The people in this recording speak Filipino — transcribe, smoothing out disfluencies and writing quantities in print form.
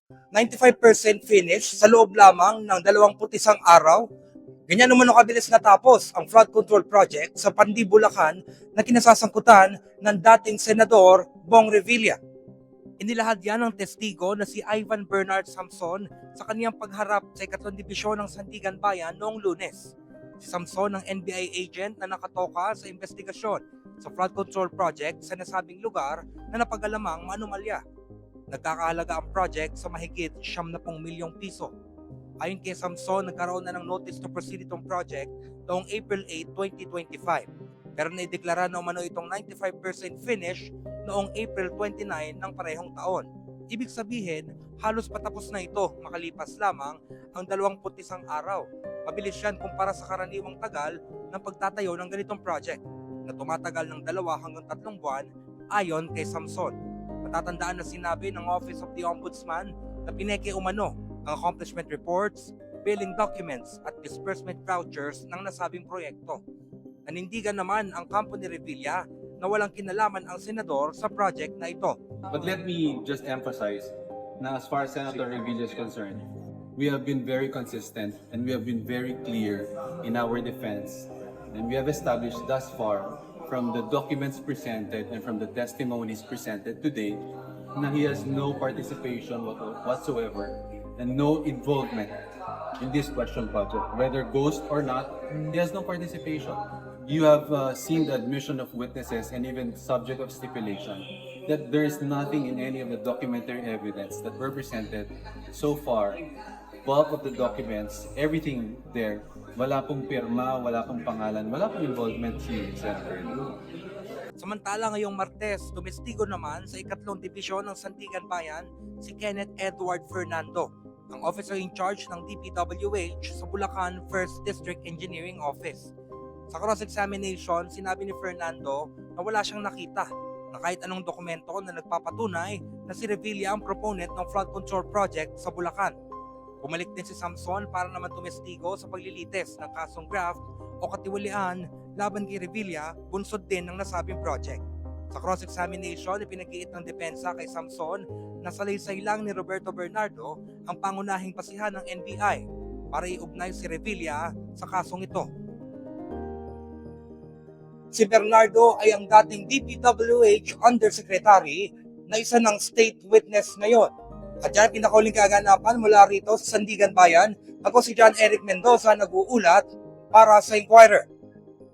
95% finish sa loob lamang ng 21 araw. Ganyan naman kabilis natapos ang flood control project sa Pandi, Bulacan na kinasasangkutan ng dating Senador Bong Revilla. Inilahad yan ng testigo na si Ivan Bernard Samson sa kaniyang pagharap sa 2nd Dibisyon ng Sandigan Bayan noong Lunes. Si Samson ang NBI agent na nakatoka sa investigasyon sa flood control project sa nasabing lugar na napagalamang maanumalya. Nagkakahalaga ang project sa mahigit 70 milyong piso. Ayon kay Samson, nagkaroon na ng notice to proceed itong project noong April 8, 2025. Pero naideklara na umano itong 95% finish noong April 29 ng parehong taon. Ibig sabihin, halos patapos na ito makalipas lamang ang 21 araw. Mabilis yan kumpara sa karaniwang tagal ng pagtatayo ng ganitong project na tumatagal ng 2 hanggang 3 buwan ayon kay Samson. Matatandaan na sinabi ng Office of the Ombudsman na pineke umano ang accomplishment reports, billing documents at disbursement vouchers ng nasabing proyekto. Nanindigan naman ang kampo ni Revilla na walang kinalaman ang senador sa project na ito. But let me just emphasize na as far as Senator Revilla is concerned, we have been very consistent and we have been very clear in our defense. And we have established thus far from the documents presented and from the testimonies presented today na he has no participation whatsoever and no involvement in this question project. Whether ghost or not, he has no participation. You have seen the admission of witnesses and even subject of stipulation that there is nothing in any of the documentary evidence that were presented so far. Bulk of the documents, everything there, wala pong pirma, wala pong pangalan, wala pong involvement si Senator. Samantala ngayong Martes, tumestigo naman sa 2nd Dibisyon ng Sandigan Bayan si Kenneth Edward Fernando, ang officer in charge ng DPWH sa Bulacan 1st District Engineering Office. Sa cross-examination, sinabi ni Fernando na wala siyang nakita na kahit anong dokumento na nagpapatunay na si Revilla ang proponent ng flood control project sa Bulacan. Bumalik din si Samson para naman tumestigo sa paglilitis ng kasong graft o katiwalian laban kay Revilla, bunsod din ng nasabing project. Sa cross-examination, ipinag-iit ng depensa kay Samson na salaysay lang ni Roberto Bernardo ang pangunahing pasihan ng NBI para iugnay si Revilla sa kasong ito. Si Bernardo ay ang dating DPWH Undersecretary na isa ng state witness ngayon. At yan pinakauling kaganapan mula rito sa Sandigan Bayan. Ako si John Eric Mendoza, nag-uulat para sa Inquirer.